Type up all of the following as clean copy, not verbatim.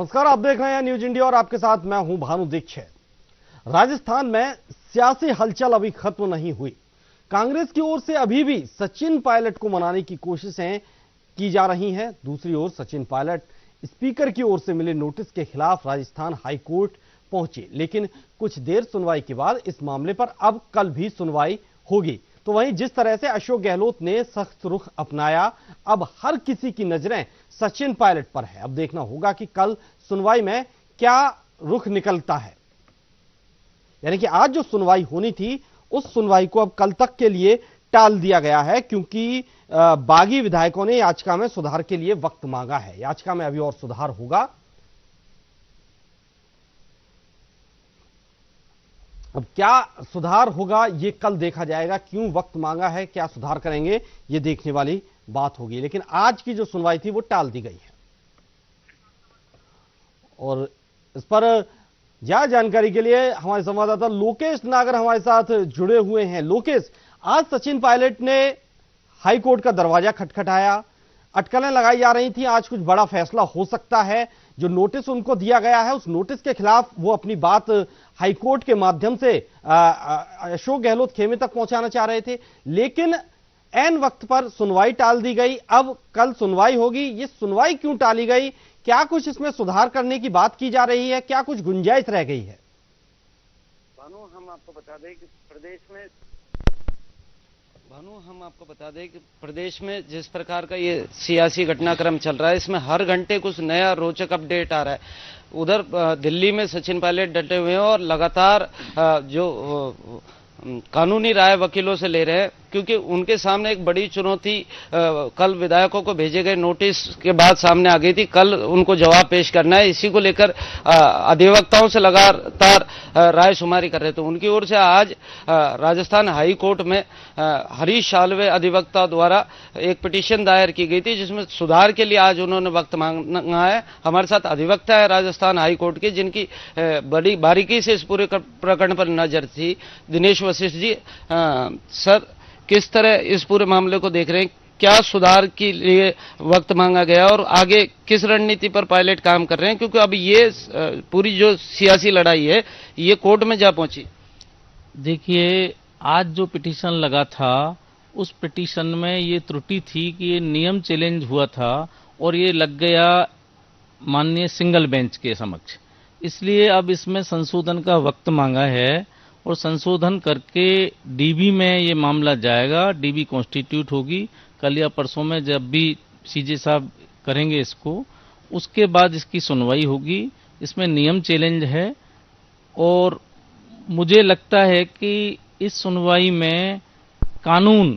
नमस्कार, आप देख रहे हैं न्यूज इंडिया और आपके साथ मैं हूं भानु दीक्षित। राजस्थान में सियासी हलचल अभी खत्म नहीं हुई। कांग्रेस की ओर से अभी भी सचिन पायलट को मनाने की कोशिशें की जा रही हैं। दूसरी ओर सचिन पायलट स्पीकर की ओर से मिले नोटिस के खिलाफ राजस्थान हाई कोर्ट पहुंचे, लेकिन कुछ देर सुनवाई के बाद इस मामले पर अब कल भी सुनवाई होगी। तो वहीं जिस तरह से अशोक गहलोत ने सख्त रुख अपनाया, अब हर किसी की नजरें सचिन पायलट पर है। अब देखना होगा कि कल सुनवाई में क्या रुख निकलता है। यानी कि आज जो सुनवाई होनी थी उस सुनवाई को अब कल तक के लिए टाल दिया गया है, क्योंकि बागी विधायकों ने याचिका में सुधार के लिए वक्त मांगा है। याचिका में अभी और सुधार होगा। अब क्या सुधार होगा ये कल देखा जाएगा। क्यों वक्त मांगा है, क्या सुधार करेंगे, ये देखने वाली बात होगी। लेकिन आज की जो सुनवाई थी वो टाल दी गई है। और इस पर ज्यादा जानकारी के लिए हमारे संवाददाता लोकेश नागर हमारे साथ जुड़े हुए हैं। लोकेश, आज सचिन पायलट ने हाई कोर्ट का दरवाजा खटखटाया, अटकलें लगाई जा रही थी, आज कुछ बड़ा फैसला हो सकता है। जो नोटिस उनको दिया गया है उस नोटिस के खिलाफ वो अपनी बात हाई कोर्ट के माध्यम से अशोक गहलोत खेमे तक पहुंचाना चाह रहे थे, लेकिन ऐन वक्त पर सुनवाई टाल दी गई। अब कल सुनवाई होगी। ये सुनवाई क्यों टाली गई? क्या कुछ इसमें सुधार करने की बात की जा रही है? क्या कुछ गुंजाइश रह गई है? हम आपको बता दें कि प्रदेश में जिस प्रकार का ये सियासी घटनाक्रम चल रहा है, इसमें हर घंटे कुछ नया रोचक अपडेट आ रहा है। उधर दिल्ली में सचिन पायलट डटे हुए हैं और लगातार जो कानूनी राय वकीलों से ले रहे हैं, क्योंकि उनके सामने एक बड़ी चुनौती कल विधायकों को भेजे गए नोटिस के बाद सामने आ गई थी। कल उनको जवाब पेश करना है। इसी को लेकर अधिवक्ताओं से लगातार राय शुमारी कर रहे थे। उनकी ओर से आज राजस्थान हाई कोर्ट में हरीश साल्वे अधिवक्ता द्वारा एक पिटीशन दायर की गई थी, जिसमें सुधार के लिए आज उन्होंने वक्त मांगा है। हमारे साथ अधिवक्ता है राजस्थान हाई कोर्ट के, जिनकी बड़ी बारीकी से इस पूरे प्रकरण पर नजर थी, दिनेश वशिष्ठ जी। सर, किस तरह इस पूरे मामले को देख रहे हैं? क्या सुधार के लिए वक्त मांगा गया और आगे किस रणनीति पर पायलट काम कर रहे हैं? क्योंकि अब ये पूरी जो सियासी लड़ाई है ये कोर्ट में जा पहुंची। देखिए, आज जो पिटीशन लगा था उस पिटीशन में ये त्रुटि थी कि ये नियम चैलेंज हुआ था और ये लग गया माननीय सिंगल बेंच के समक्ष। इसलिए अब इसमें संशोधन का वक्त मांगा है और संशोधन करके डीबी में ये मामला जाएगा। डीबी कॉन्स्टिट्यूट होगी कल या परसों में, जब भी सीजे साहब करेंगे इसको, उसके बाद इसकी सुनवाई होगी। इसमें नियम चैलेंज है और मुझे लगता है कि इस सुनवाई में कानून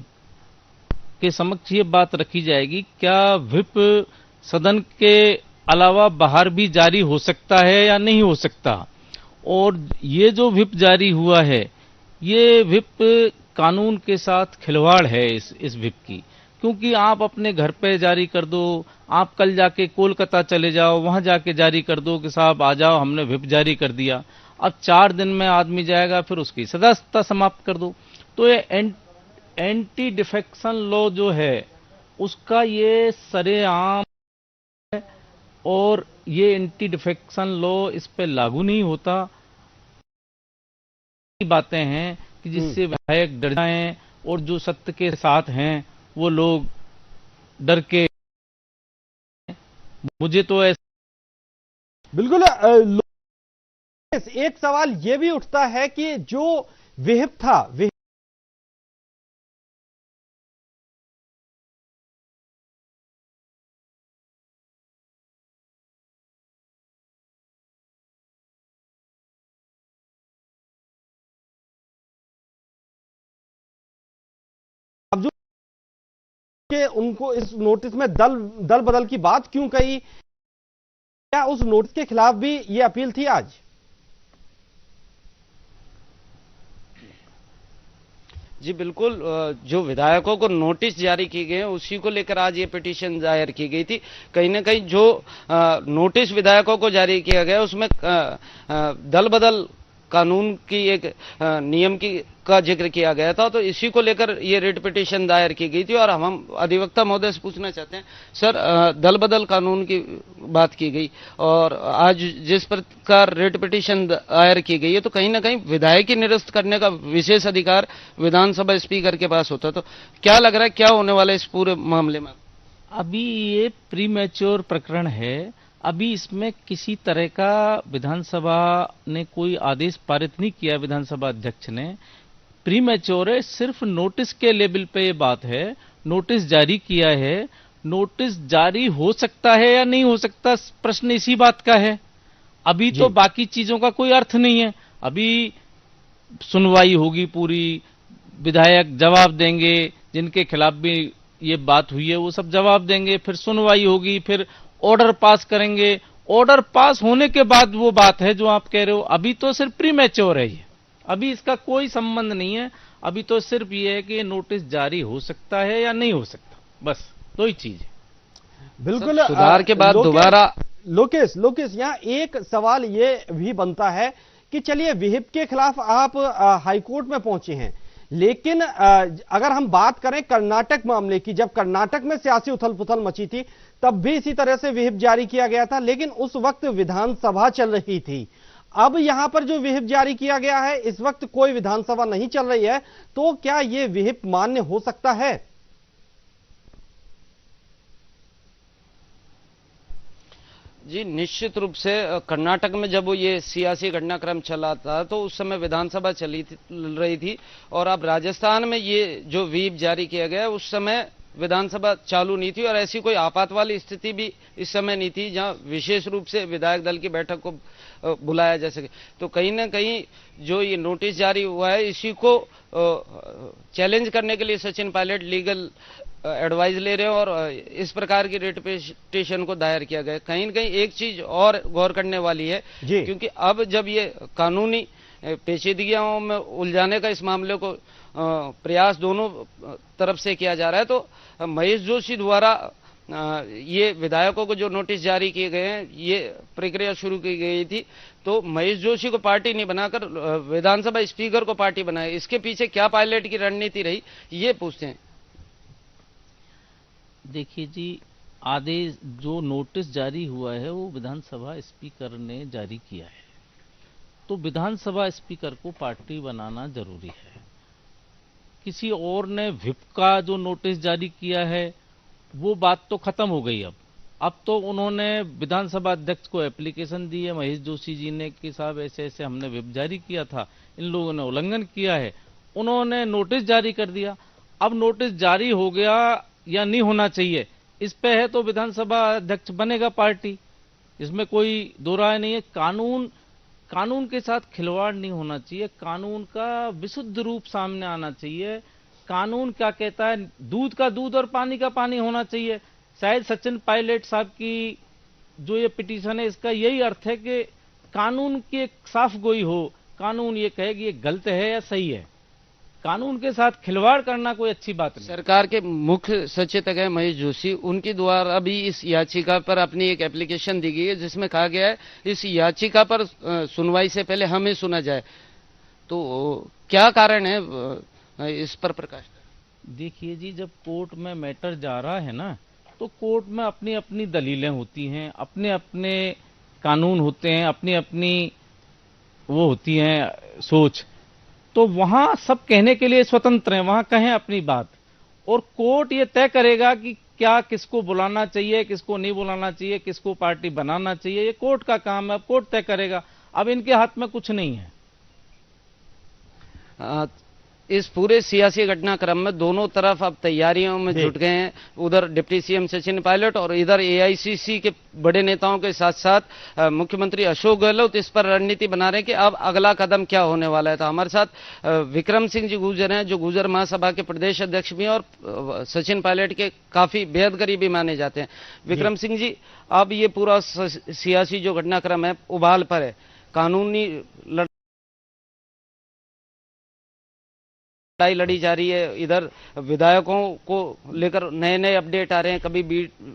के समक्ष ये बात रखी जाएगी, क्या व्हिप सदन के अलावा बाहर भी जारी हो सकता है या नहीं हो सकता। और ये जो व्हिप जारी हुआ है, ये व्हिप कानून के साथ खिलवाड़ है इस व्हिप की, क्योंकि आप अपने घर पे जारी कर दो, आप कल जाके कोलकाता चले जाओ, वहां जाके जारी कर दो कि साहब आ जाओ, हमने व्हिप जारी कर दिया। अब 4 दिन में आदमी जाएगा, फिर उसकी सदस्यता समाप्त कर दो। तो ये एंटी डिफेक्शन लॉ जो है उसका ये सरेआम है और ये एंटी डिफेक्शन लॉ इस पे लागू नहीं होता। बातें हैं कि जिससे विधायक डर जाएं और जो सत्य के साथ हैं वो लोग डर के। मुझे तो ऐसा बिल्कुल। एक सवाल ये भी उठता है कि जो व्हिप था, अब जो कि उनको इस नोटिस में दल बदल की बात क्यों कही? क्या उस नोटिस के खिलाफ भी ये अपील थी आज? जी बिल्कुल, जो विधायकों को नोटिस जारी की गए हैं उसी को लेकर आज ये पिटीशन दायर की गई थी। कहीं ना कहीं जो नोटिस विधायकों को जारी किया गया उसमें दल बदल कानून की एक नियम की का जिक्र किया गया था, तो इसी को लेकर ये रिट पिटीशन दायर की गई थी। और हम अधिवक्ता महोदय से पूछना चाहते हैं सर, दल बदल कानून की बात की गई और आज जिस प्रकार रिट पिटीशन दायर की गई है, तो कहीं ना कहीं विधायक की निरस्त करने का विशेष अधिकार विधानसभा स्पीकर के पास होता है। तो क्या लग रहा है, क्या होने वाला है इस पूरे मामले में? अभी ये प्री मैच्योर प्रकरण है, अभी इसमें किसी तरह का विधानसभा ने कोई आदेश पारित नहीं किया, विधानसभा अध्यक्ष ने। प्री मैच्योर है, सिर्फ नोटिस के लेवल पे ये बात है, नोटिस जारी किया है। नोटिस जारी हो सकता है या नहीं हो सकता, प्रश्न इसी बात का है। अभी तो बाकी चीजों का कोई अर्थ नहीं है। अभी सुनवाई होगी पूरी, विधायक जवाब देंगे, जिनके खिलाफ भी ये बात हुई है वो सब जवाब देंगे, फिर सुनवाई होगी, फिर ऑर्डर पास करेंगे। ऑर्डर पास होने के बाद वो बात है जो आप कह रहे हो। अभी तो सिर्फ प्री मैच्योर है ये, अभी इसका कोई संबंध नहीं है। अभी तो सिर्फ ये है कि नोटिस जारी हो सकता है या नहीं हो सकता, बस दो ही चीज है। बिल्कुल। सुधार के बाद दोबारा लोकेश यहाँ एक सवाल ये भी बनता है कि चलिए विहिप के खिलाफ आप हाईकोर्ट में पहुंचे हैं, लेकिन अगर हम बात करें कर्नाटक मामले की, जब कर्नाटक में सियासी उथल पुथल मची थी तब भी इसी तरह से विहिप जारी किया गया था, लेकिन उस वक्त विधानसभा चल रही थी। अब यहां पर जो विहिप जारी किया गया है, इस वक्त कोई विधानसभा नहीं चल रही है, तो क्या यह विहिप मान्य हो सकता है? जी निश्चित रूप से कर्नाटक में जब वो ये सियासी घटनाक्रम चला था तो उस समय विधानसभा चल रही थी, और अब राजस्थान में ये जो व्हीप जारी किया गया उस समय विधानसभा चालू नहीं थी, और ऐसी कोई आपातवाली स्थिति भी इस समय नहीं थी जहां विशेष रूप से विधायक दल की बैठक को बुलाया जा सके। तो कहीं ना कहीं जो ये नोटिस जारी हुआ है, इसी को चैलेंज करने के लिए सचिन पायलट लीगल एडवाइस ले रहे हैं और इस प्रकार की रिट पिटीशन को दायर किया गया। कहीं न कहीं एक चीज और गौर करने वाली है, क्योंकि अब जब ये कानूनी पेचीदगियों में उलझाने का इस मामले को प्रयास दोनों तरफ से किया जा रहा है, तो महेश जोशी द्वारा ये विधायकों को जो नोटिस जारी किए गए हैं, ये प्रक्रिया शुरू की गई थी, तो महेश जोशी को पार्टी नहीं बनाकर विधानसभा स्पीकर को पार्टी बनाया। इसके पीछे क्या पायलट की रणनीति रही, ये पूछते हैं। देखिए जी, आदेश जो नोटिस जारी हुआ है वो विधानसभा स्पीकर ने जारी किया है, तो विधानसभा स्पीकर को पार्टी बनाना जरूरी है। किसी और ने व्हिप का जो नोटिस जारी किया है वो बात तो खत्म हो गई। अब तो उन्होंने विधानसभा अध्यक्ष को एप्लीकेशन दी है महेश जोशी जी ने कि साहब ऐसे ऐसे हमने व्हिप जारी किया था, इन लोगों ने उल्लंघन किया है, उन्होंने नोटिस जारी कर दिया। अब नोटिस जारी हो गया या नहीं होना चाहिए इस पे है, तो विधानसभा अध्यक्ष बनेगा पार्टी, इसमें कोई दो राय नहीं है। कानून के साथ खिलवाड़ नहीं होना चाहिए, कानून का विशुद्ध रूप सामने आना चाहिए। कानून क्या कहता है, दूध का दूध और पानी का पानी होना चाहिए। शायद सचिन पायलट साहब की जो ये पिटीशन है, इसका यही अर्थ है कि कानून की एक साफ गोई हो, कानून ये कहे कि ये गलत है या सही है। कानून के साथ खिलवाड़ करना कोई अच्छी बात नहीं। सरकार के मुख्य सचेतक है महेश जोशी, उनके द्वारा भी इस याचिका पर अपनी एक एप्लीकेशन दी गई है जिसमें कहा गया है इस याचिका पर सुनवाई से पहले हमें सुना जाए। तो क्या कारण है इस पर प्रकाश? देखिए जी, जब कोर्ट में मैटर जा रहा है ना, तो कोर्ट में अपनी अपनी दलीलें होती हैं, अपने अपने कानून होते हैं, अपनी अपनी वो होती हैं सोच, तो वहां सब कहने के लिए स्वतंत्र हैं, वहां कहें अपनी बात, और कोर्ट ये तय करेगा कि क्या किसको बुलाना चाहिए, किसको नहीं बुलाना चाहिए, किसको पार्टी बनाना चाहिए, ये कोर्ट का काम है, कोर्ट तय करेगा। अब इनके हाथ में कुछ नहीं है। इस पूरे सियासी घटनाक्रम में दोनों तरफ अब तैयारियों में जुट गए हैं, उधर डिप्टी सीएम सचिन पायलट और इधर एआईसीसी के बड़े नेताओं के साथ साथ मुख्यमंत्री अशोक गहलोत इस पर रणनीति बना रहे हैं कि अब अगला कदम क्या होने वाला है। तो हमारे साथ विक्रम सिंह जी गुर्जर हैं, जो गुर्जर महासभा के प्रदेश अध्यक्ष भी हैं और सचिन पायलट के काफी बेहद करीबी माने जाते हैं। विक्रम सिंह जी, अब ये पूरा सियासी जो घटनाक्रम है उबाल पर है, कानूनी लड़ाई लड़ी जा रही है। इधर विधायकों को लेकर नए नए अपडेट आ रहे हैं। कभी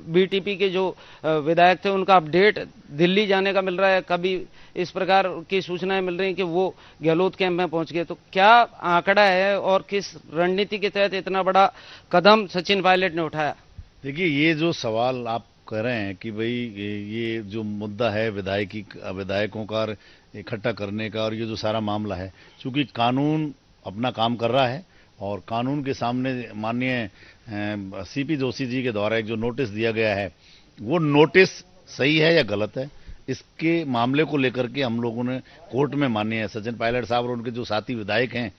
बीटीपी के जो विधायक थे उनका अपडेट दिल्ली जाने का मिल रहा है, कभी इस प्रकार की सूचनाएं मिल रही हैं कि वो गहलोत कैंप में पहुंच गए। तो क्या आंकड़ा है और किस रणनीति के तहत इतना बड़ा कदम सचिन पायलट ने उठाया? देखिए, ये जो सवाल आप कह रहे हैं कि भाई ये जो मुद्दा है विधायकों का इकट्ठा करने का और ये जो सारा मामला है, चूंकि कानून अपना काम कर रहा है और कानून के सामने माननीय सीपी जोशी जी के द्वारा एक जो नोटिस दिया गया है, वो नोटिस सही है या गलत है, इसके मामले को लेकर के हम लोगों ने कोर्ट में माननीय सचिन पायलट साहब और उनके जो साथी विधायक हैं,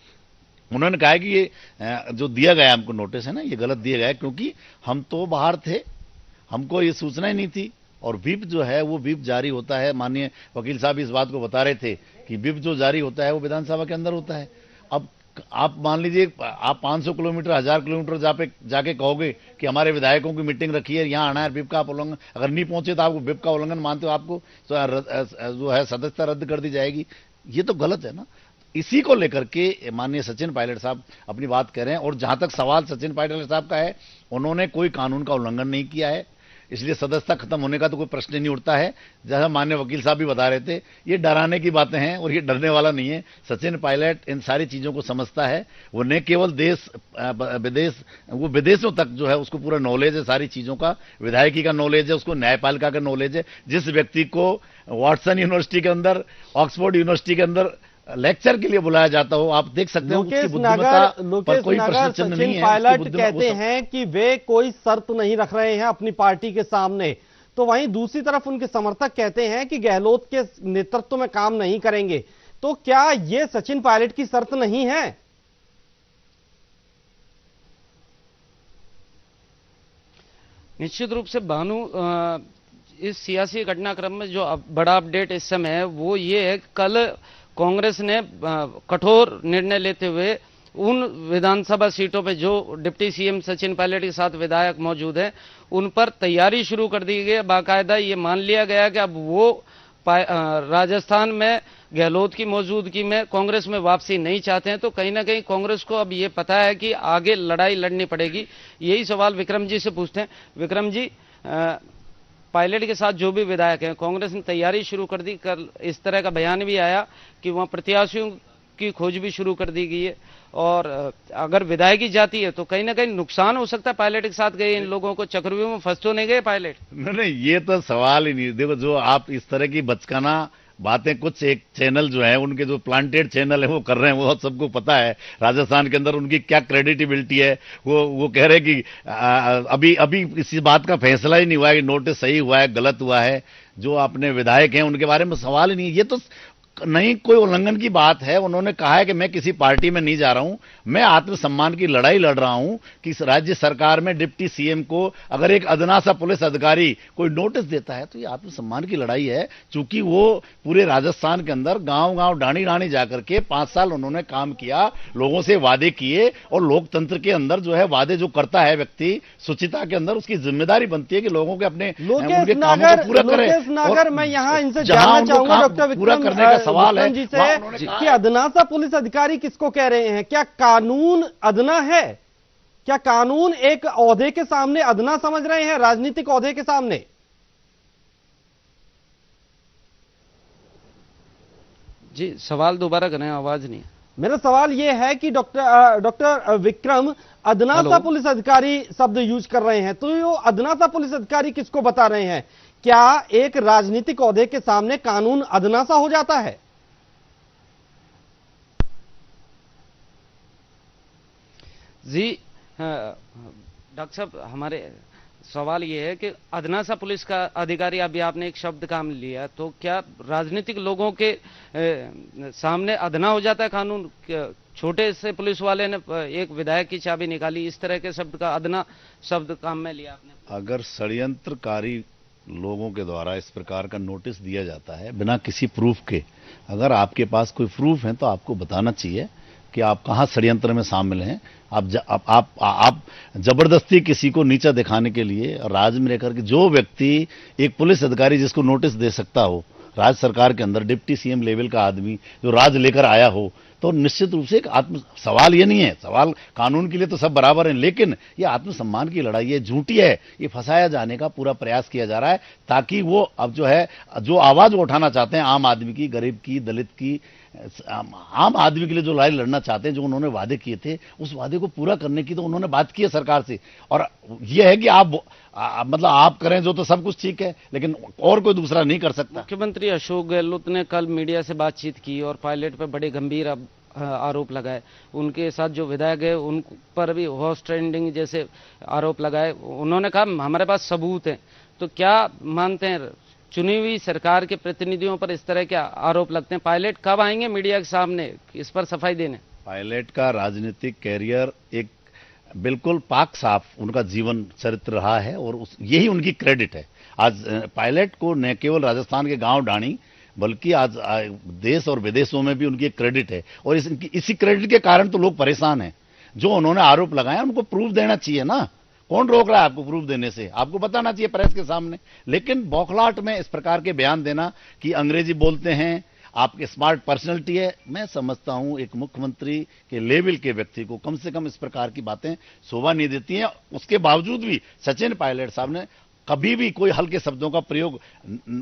उन्होंने कहा कि ये जो दिया गया हमको नोटिस है ना, ये गलत दिया गया है, क्योंकि हम तो बाहर थे, हमको ये सूचना ही नहीं थी। और व्हिप जो है वो व्हिप जारी होता है, माननीय वकील साहब इस बात को बता रहे थे कि व्हिप जो जारी होता है वो विधानसभा के अंदर होता है। अब आप मान लीजिए, आप 500 किलोमीटर 1000 किलोमीटर जाके कहोगे कि हमारे विधायकों की मीटिंग रखी है, यहाँ आना है, व्हिप का आप उल्लंघन अगर नहीं पहुंचे तो आपको व्हिप का उल्लंघन मानते हो, आपको तो जो है सदस्यता रद्द कर दी जाएगी। ये तो गलत है ना। इसी को लेकर के माननीय सचिन पायलट साहब अपनी बात कह रहे हैं। और जहां तक सवाल सचिन पायलट साहब का है, उन्होंने कोई कानून का उल्लंघन नहीं किया है, इसलिए सदस्यता खत्म होने का तो कोई प्रश्न नहीं उठता है। जैसा माननीय वकील साहब भी बता रहे थे, ये डराने की बातें हैं और ये डरने वाला नहीं है। सचिन पायलट इन सारी चीजों को समझता है। वो न केवल देश विदेश, वो विदेशों तक जो है उसको पूरा नॉलेज है सारी चीजों का, विधायकी का नॉलेज है, उसको न्यायपालिका का नॉलेज है। जिस व्यक्ति को वॉटसन यूनिवर्सिटी के अंदर, ऑक्सफोर्ड यूनिवर्सिटी के अंदर लेक्चर के लिए बुलाया जाता हो, आप देख सकते हैं उसकी बुद्धिमत्ता पर कोई प्रश्न चिन्ह नहीं है। पायलट कहते हैं कि वे कोई शर्त नहीं रख रहे हैं अपनी पार्टी के सामने, तो वहीं दूसरी तरफ उनके समर्थक कहते हैं कि गहलोत के नेतृत्व में काम नहीं करेंगे। तो क्या ये सचिन पायलट की शर्त नहीं है? निश्चित रूप से भानु, इस सियासी घटनाक्रम में जो बड़ा अपडेट इस समय है वो ये है, कल कांग्रेस ने कठोर निर्णय लेते हुए उन विधानसभा सीटों पे जो डिप्टी सीएम सचिन पायलट के साथ विधायक मौजूद हैं, उन पर तैयारी शुरू कर दी गई है। बाकायदा ये मान लिया गया कि अब वो राजस्थान में गहलोत की मौजूदगी में कांग्रेस में वापसी नहीं चाहते हैं। तो कहीं ना कहीं कांग्रेस को अब ये पता है कि आगे लड़ाई लड़नी पड़ेगी। यही सवाल विक्रम जी से पूछते हैं। विक्रम जी, पायलट के साथ जो भी विधायक हैं, कांग्रेस ने तैयारी शुरू कर दी। कल इस तरह का बयान भी आया कि वहां प्रत्याशियों की खोज भी शुरू कर दी गई है और अगर विधायकी जाती है तो कहीं ना कहीं नुकसान हो सकता है। पायलट के साथ गए इन लोगों को चक्रव्यूह में फंस तो नहीं गए पायलट? नहीं, ये तो सवाल ही नहीं। देखो, जो आप इस तरह की बचकाना बातें कुछ एक चैनल जो है, उनके जो प्लांटेड चैनल है वो कर रहे हैं, वो सबको पता है राजस्थान के अंदर उनकी क्या क्रेडिटेबिलिटी है। वो कह रहे हैं कि अभी इसी बात का फैसला ही नहीं हुआ है कि नोटिस सही हुआ है गलत हुआ है। जो अपने विधायक हैं उनके बारे में सवाल ही नहीं। ये तो नहीं कोई उल्लंघन की बात है। उन्होंने कहा है कि मैं किसी पार्टी में नहीं जा रहा हूं, मैं आत्मसम्मान की लड़ाई लड़ रहा हूं कि राज्य सरकार में डिप्टी सीएम को अगर एक अदना सा पुलिस अधिकारी कोई नोटिस देता है तो ये आत्मसम्मान की लड़ाई है। चूंकि वो पूरे राजस्थान के अंदर गांव-गांव डाणी जाकर के 5 साल उन्होंने काम किया, लोगों से वादे किए और लोकतंत्र के अंदर जो है वादे जो करता है व्यक्ति शुचिता के अंदर, उसकी जिम्मेदारी बनती है कि लोगों के अपने उनके कामों को पूरा करे। मैं यहाँ इनसे जानना चाहूंगा डॉक्टर विक्रम करने का सवाल है जी से कि अदना सा पुलिस अधिकारी किसको कह रहे हैं? क्या कानून अदना है? क्या कानून एक ओहदे के सामने अदना समझ रहे हैं, राजनीतिक ओहदे के सामने? जी, सवाल दोबारा करें, आवाज नहीं। मेरा सवाल यह है कि डॉक्टर विक्रम अदना सा पुलिस अधिकारी शब्द यूज कर रहे हैं, तो ये अदना सा पुलिस अधिकारी किसको बता रहे हैं? क्या एक राजनीतिक ओहदे के सामने कानून अदना सा हो जाता है? जी डॉक्टर साहब, हमारे सवाल ये है कि अदना सा पुलिस का अधिकारी, अभी आपने एक शब्द काम लिया, तो क्या राजनीतिक लोगों के सामने अदना हो जाता है कानून? छोटे से पुलिस वाले ने एक विधायक की चाबी निकाली, इस तरह के शब्द का अदना शब्द काम में लिया आपने? अगर षड्यंत्रकारी लोगों के द्वारा इस प्रकार का नोटिस दिया जाता है बिना किसी प्रूफ के, अगर आपके पास कोई प्रूफ है तो आपको बताना चाहिए कि आप कहां षड्यंत्र में शामिल हैं। आप जबरदस्ती किसी को नीचा दिखाने के लिए राज्य में रहकर के, जो व्यक्ति एक पुलिस अधिकारी जिसको नोटिस दे सकता हो राज्य सरकार के अंदर, डिप्टी सीएम लेवल का आदमी जो राज्य लेकर आया हो, तो निश्चित रूप से एक सवाल ये नहीं है, सवाल कानून के लिए तो सब बराबर हैं, लेकिन ये आत्मसम्मान की लड़ाई है, झूठी है, ये फंसाया जाने का पूरा प्रयास किया जा रहा है ताकि वो अब जो है जो आवाज वो उठाना चाहते हैं आम आदमी की, गरीब की, दलित की, आम आदमी के लिए जो लड़ाई लड़ना चाहते हैं, जो उन्होंने वादे किए थे उस वादे को पूरा करने की तो उन्होंने बात की है सरकार से। और यह है कि आप मतलब आप करें जो तो सब कुछ ठीक है, लेकिन और कोई दूसरा नहीं कर सकता। मुख्यमंत्री अशोक गहलोत ने कल मीडिया से बातचीत की और पायलट पर बड़े गंभीर आरोप लगाए। उनके साथ जो विधायक है उन पर भी हॉर्स ट्रेडिंग जैसे आरोप लगाए। उन्होंने कहा हमारे पास सबूत हैं। तो क्या मानते हैं, चुनी हुई सरकार के प्रतिनिधियों पर इस तरह के आरोप लगते हैं? पायलट कब आएंगे मीडिया के सामने इस पर सफाई देने? पायलट का राजनीतिक कैरियर एक बिल्कुल पाक साफ उनका जीवन चरित्र रहा है और यही उनकी क्रेडिट है। आज पायलट को न केवल राजस्थान के गांव ढाणी बल्कि आज देश और विदेशों में भी उनकी एक क्रेडिट है और इसी क्रेडिट के कारण तो लोग परेशान हैं। जो उन्होंने आरोप लगाया उनको प्रूफ देना चाहिए ना। कौन रोक रहा है आपको प्रूफ देने से? आपको बताना चाहिए प्रेस के सामने। लेकिन बौखलाहट में इस प्रकार के बयान देना कि अंग्रेजी बोलते हैं, आपके स्मार्ट पर्सनैलिटी है, मैं समझता हूं एक मुख्यमंत्री के लेवल के व्यक्ति को कम से कम इस प्रकार की बातें शोभा नहीं देती हैं। उसके बावजूद भी सचिन पायलट साहब ने कभी भी कोई हल्के शब्दों का प्रयोग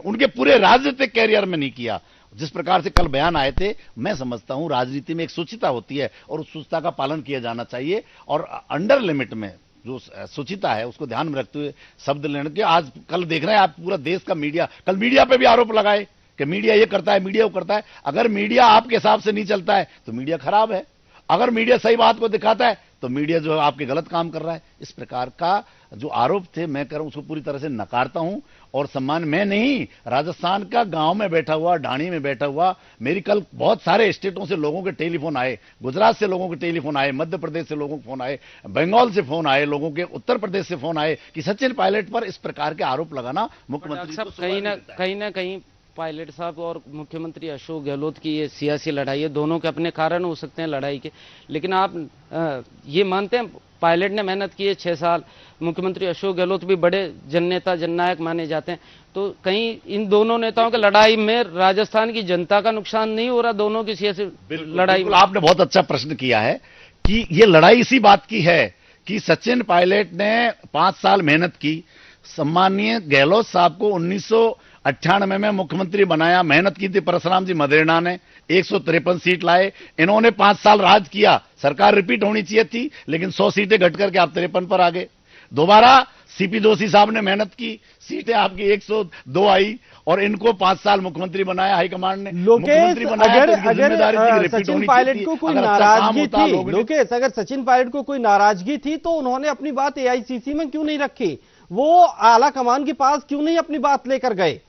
उनके पूरे राजनीतिक कैरियर में नहीं किया। जिस प्रकार से कल बयान आए थे, मैं समझता हूं राजनीति में एक शुचिता होती है और उस शुचिता का पालन किया जाना चाहिए और अंडर लिमिट में जो शुचिता है उसको ध्यान में रखते हुए शब्द लेने के। आज कल देख रहे हैं आप पूरा देश का मीडिया, कल मीडिया पे भी आरोप लगाए कि मीडिया ये करता है, मीडिया वो करता है। अगर मीडिया आपके हिसाब से नहीं चलता है तो मीडिया खराब है, अगर मीडिया सही बात को दिखाता है तो मीडिया जो है आपके गलत काम कर रहा है। इस प्रकार का जो आरोप थे मैं कह रहा हूं उसको पूरी तरह से नकारता हूं और सम्मान मैं नहीं, राजस्थान का गांव में बैठा हुआ, ढाणी में बैठा हुआ, मेरी कल बहुत सारे स्टेटों से लोगों के टेलीफोन आए, गुजरात से लोगों के टेलीफोन आए, मध्य प्रदेश से लोगों के फोन आए, बंगाल से फोन आए, लोगों के उत्तर प्रदेश से फोन आए कि सचिन पायलट पर इस प्रकार के आरोप लगाना मुख्यमंत्री कहीं ना कहीं पायलट साहब और मुख्यमंत्री अशोक गहलोत की ये सियासी लड़ाई है। दोनों के अपने कारण हो सकते हैं लड़ाई के, लेकिन आप ये मानते हैं पायलट ने मेहनत की है 6 साल, मुख्यमंत्री अशोक गहलोत भी बड़े जननेता जननायक माने जाते हैं, तो कहीं इन दोनों नेताओं की लड़ाई में राजस्थान की जनता का नुकसान नहीं हो रहा? दोनों की सियासी लड़ाई में आपने बहुत अच्छा प्रश्न किया है कि ये लड़ाई इसी बात की है कि सचिन पायलट ने 5 साल मेहनत की, सम्मानीय गहलोत साहब को 1998 में मुख्यमंत्री बनाया, मेहनत की थी परशुराम जी मदेरणा ने, 153 सीट लाए, इन्होंने 5 साल राज किया, सरकार रिपीट होनी चाहिए थी लेकिन 100 सीटें घट करके आप 53 पर आ गए। दोबारा सीपी जोशी साहब ने मेहनत की, सीटें आपकी 102 आई और इनको 5 साल मुख्यमंत्री बनाया हाईकमांड ने। लोकेश, अगर सचिन पायलट को कोई नाराजगी थी, लोकेश अगर सचिन पायलट को कोई नाराजगी थी तो उन्होंने अपनी बात एआईसीसी में क्यों नहीं रखी? वो आला कमान के पास क्यों नहीं अपनी बात लेकर गए?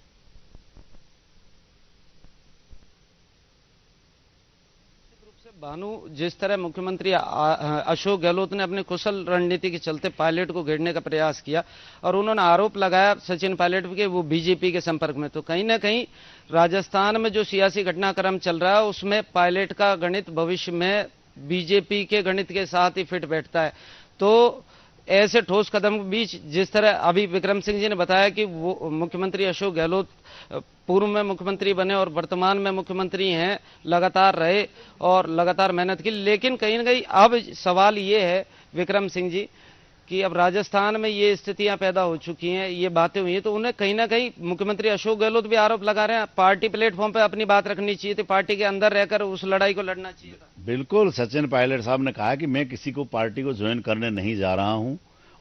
भानु, जिस तरह मुख्यमंत्री अशोक गहलोत ने अपने कुशल रणनीति के चलते पायलट को घेरने का प्रयास किया और उन्होंने आरोप लगाया सचिन पायलट के वो बीजेपी के संपर्क में, तो कहीं ना कहीं राजस्थान में जो सियासी घटनाक्रम चल रहा है उसमें पायलट का गणित भविष्य में बीजेपी के गणित के साथ ही फिट बैठता है। तो ऐसे ठोस कदम के बीच जिस तरह अभी विक्रम सिंह जी ने बताया कि वो मुख्यमंत्री अशोक गहलोत पूर्व में मुख्यमंत्री बने और वर्तमान में मुख्यमंत्री हैं, लगातार रहे और लगातार मेहनत की, लेकिन कहीं ना कहीं अब सवाल ये है विक्रम सिंह जी कि अब राजस्थान में ये स्थितियां पैदा हो चुकी हैं, ये बातें हुई हैं, तो उन्हें कहीं ना कहीं मुख्यमंत्री अशोक गहलोत भी आरोप लगा रहे हैं पार्टी प्लेटफॉर्म पर अपनी बात रखनी चाहिए थी, पार्टी के अंदर रहकर उस लड़ाई को लड़ना चाहिए था। बिल्कुल, सचिन पायलट साहब ने कहा कि मैं किसी को पार्टी को ज्वाइन करने नहीं जा रहा हूं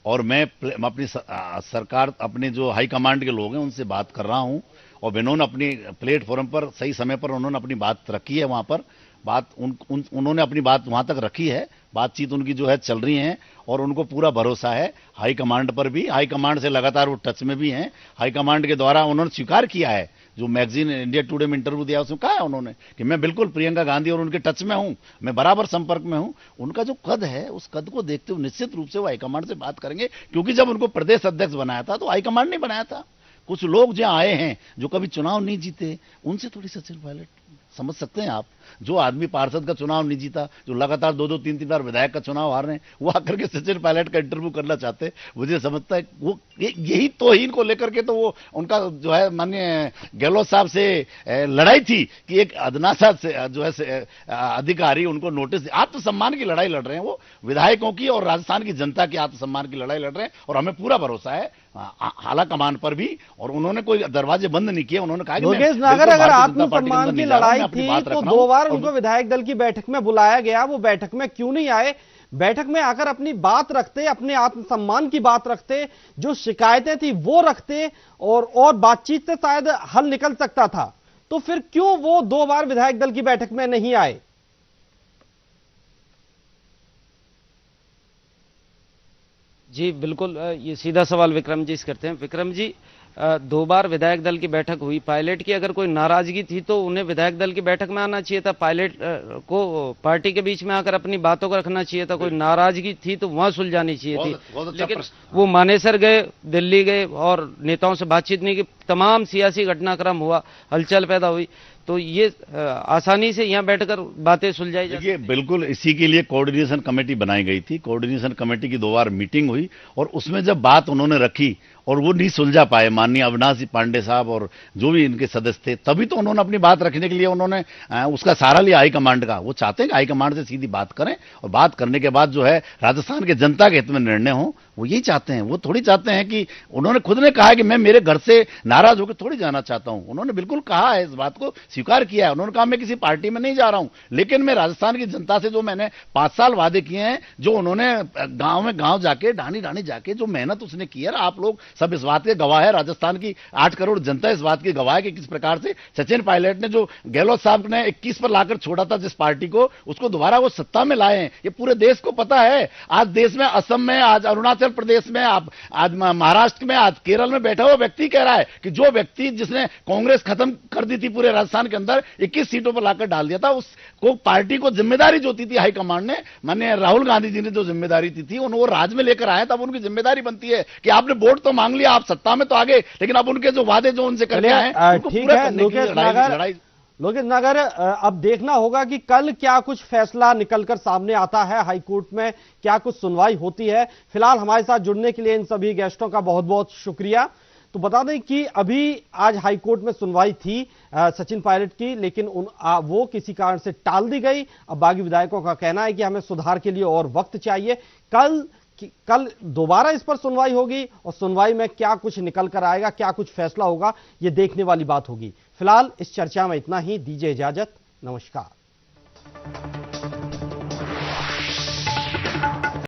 और मैं अपनी सरकार, अपने जो हाईकमांड के लोग हैं उनसे बात कर रहा हूं और उन्होंने अपनी प्लेटफॉर्म पर सही समय पर उन्होंने अपनी बात रखी है, वहां पर बात उन्होंने अपनी बात वहां तक रखी है, बातचीत उनकी जो है चल रही है और उनको पूरा भरोसा है हाईकमांड पर भी। हाईकमांड से लगातार वो टच में भी हैं, हाईकमांड के द्वारा उन्होंने स्वीकार किया है, जो मैगजीन इंडिया टुडे में इंटरव्यू दिया उसमें कहा है उन्होंने कि मैं बिल्कुल प्रियंका गांधी और उनके टच में हूं, मैं बराबर संपर्क में हूं। उनका जो कद है उस कद को देखते हुए निश्चित रूप से वो हाईकमांड से बात करेंगे, क्योंकि जब उनको प्रदेश अध्यक्ष बनाया था तो हाईकमांड ने बनाया था। कुछ लोग जो आए हैं जो कभी चुनाव नहीं जीते, उनसे थोड़ी सचिन पायलट समझ सकते हैं आप? जो आदमी पार्षद का चुनाव नहीं जीता, जो लगातार 2-2, 3-3 बार विधायक का चुनाव हार रहे हैं, वो आकर के सचिन पायलट का इंटरव्यू करना चाहते हैं। मुझे समझता है वो यही तौहीन को लेकर के तो वो उनका जो है माननीय गहलोत साहब से लड़ाई थी कि एक अदना सा जो है अधिकारी उनको नोटिस, आत्मसम्मान की लड़ाई लड़ रहे हैं वो, विधायकों की और राजस्थान की जनता की आत्मसम्मान की लड़ाई लड़ रहे हैं। और हमें पूरा भरोसा है आला कमान पर भी, और उन्होंने कोई दरवाजे बंद नहीं किए। उन्होंने कहा कि योगेश नागर, अगर आत्मसम्मान की लड़ाई थी तो 2 बार उनको विधायक दल की बैठक में बुलाया गया, वो बैठक में क्यों नहीं आए? बैठक में आकर अपनी बात रखते, अपने आत्मसम्मान की बात रखते, जो शिकायतें थी वो रखते, और बातचीत से शायद हल निकल सकता था। तो फिर क्यों वो 2 बार विधायक दल की बैठक में नहीं आए? जी बिल्कुल, ये सीधा सवाल विक्रम जी से करते हैं। विक्रम जी, 2 बार विधायक दल की बैठक हुई, पायलट की अगर कोई नाराजगी थी तो उन्हें विधायक दल की बैठक में आना चाहिए था, पायलट को पार्टी के बीच में आकर अपनी बातों को रखना चाहिए था। कोई नाराजगी थी तो वहां सुलझानी चाहिए थी, लेकिन वो मानेसर गए, दिल्ली गए और नेताओं से बातचीत नहीं की, तमाम सियासी घटनाक्रम हुआ, हलचल पैदा हुई, तो ये आसानी से यहां बैठकर बातें सुलझाई जा सकती। बिल्कुल इसी के लिए कोऑर्डिनेशन कमेटी बनाई गई थी। कोऑर्डिनेशन कमेटी की 2 बार मीटिंग हुई और उसमें जब बात उन्होंने रखी और वो नहीं सुलझा पाए, माननीय अविनाश पांडे साहब और जो भी इनके सदस्य थे, तभी तो उन्होंने अपनी बात रखने के लिए उन्होंने उसका सहारा लिया हाईकमांड का। वो चाहते हैं कि हाईकमांड से सीधी बात करें और बात करने के बाद जो है राजस्थान के जनता के हित में निर्णय हो, वो यही चाहते हैं। वो थोड़ी चाहते हैं कि, उन्होंने खुद ने कहा कि मैं मेरे घर से नाराज होकर थोड़ी जाना चाहता हूं। उन्होंने बिल्कुल कहा है, इस बात को स्वीकार किया है। उन्होंने कहा मैं किसी पार्टी में नहीं जा रहा हूं, लेकिन मैं राजस्थान की जनता से जो मैंने 5 साल वादे किए हैं, जो उन्होंने गांव में गांव जाके ढाणी ढाणी जाके जो मेहनत उसने की है, आप लोग सब इस बात के गवाह है, राजस्थान की 8 करोड़ जनता इस बात की गवाह है कि किस प्रकार से सचिन पायलट ने जो गहलोत साहब ने 21 पर लाकर छोड़ा था जिस पार्टी को, उसको दोबारा वो सत्ता में लाए हैं। ये पूरे देश को पता है। आज देश में असम में, आज अरुणाचल प्रदेश में, आज महाराष्ट्र में, आज केरल में बैठा हुआ व्यक्ति कह रहा है कि जो व्यक्ति जिसने कांग्रेस खत्म कर दी थी पूरे राजस्थान के अंदर, 21 सीटों पर लाकर डाल दिया था, उसको पार्टी को जिम्मेदारी जो थी हाईकमांड ने, माननीय राहुल गांधी जी ने जो जिम्मेदारी थी उन्हें वो राज में लेकर आए, तब उनकी जिम्मेदारी बनती है कि आपने वोट तो मांग लिया, आप सत्ता में तो आ गए, लेकिन अब उनके जो वादे जो उनसे करने आए उनको पूरा करने की लड़ाई। लोकेश नागर, अब देखना होगा कि कल क्या कुछ फैसला निकलकर सामने आता है, हाईकोर्ट में क्या कुछ सुनवाई होती है। फिलहाल हमारे साथ जुड़ने के लिए इन सभी गेस्टों का बहुत बहुत शुक्रिया। तो बता दें कि अभी आज हाईकोर्ट में सुनवाई थी सचिन पायलट की, लेकिन वो किसी कारण से टाल दी गई। अब बागी विधायकों का कहना है कि हमें सुधार के लिए और वक्त चाहिए। कल दोबारा इस पर सुनवाई होगी और सुनवाई में क्या कुछ निकल कर आएगा, क्या कुछ फैसला होगा, ये देखने वाली बात होगी। फिलहाल इस चर्चा में इतना ही। दीजिए इजाजत, नमस्कार।